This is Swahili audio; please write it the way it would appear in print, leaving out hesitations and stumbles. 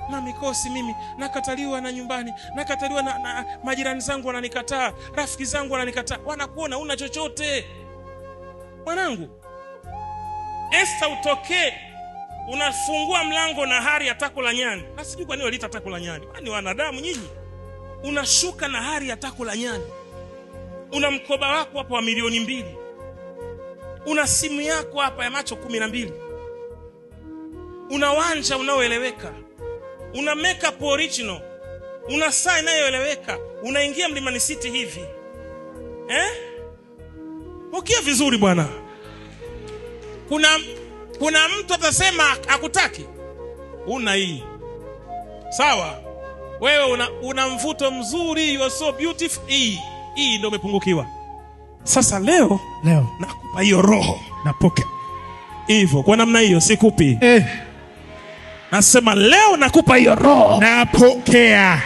na mikosi mimi, nakataliwa na nyumbani, nakataliwa na majirani zangu wananikataa, rafiki zangu wananikataa, wanakuona una chochote. Mwanangu, Esther utokee unafungua mlango na hari ya tako la nyani. Na sijui kwa nini waliita tako la nyani. Kwani wanadamu nyinyi? Unashuka na hari ya tako la nyani. Una mkoba wako hapa wa milioni 2. Una simu yako hapa ya macho 12. Una wanja unaoeleweka. Una makeup original. Una saa inayoeleweka. Unaingia Mlimani City hivi. Pokea vizuri bwana. Kuna mtu atasema hakutaki. Una hii. Sawa? Wewe una mvuto mzuri, you are so beautiful. Hii ndio umepungukiwa. Sasa leo nakupa hiyo roho. Napokea. Hivyo kwa namna hiyo sikupi. Nasema leo nakupa hiyo roho. Napokea.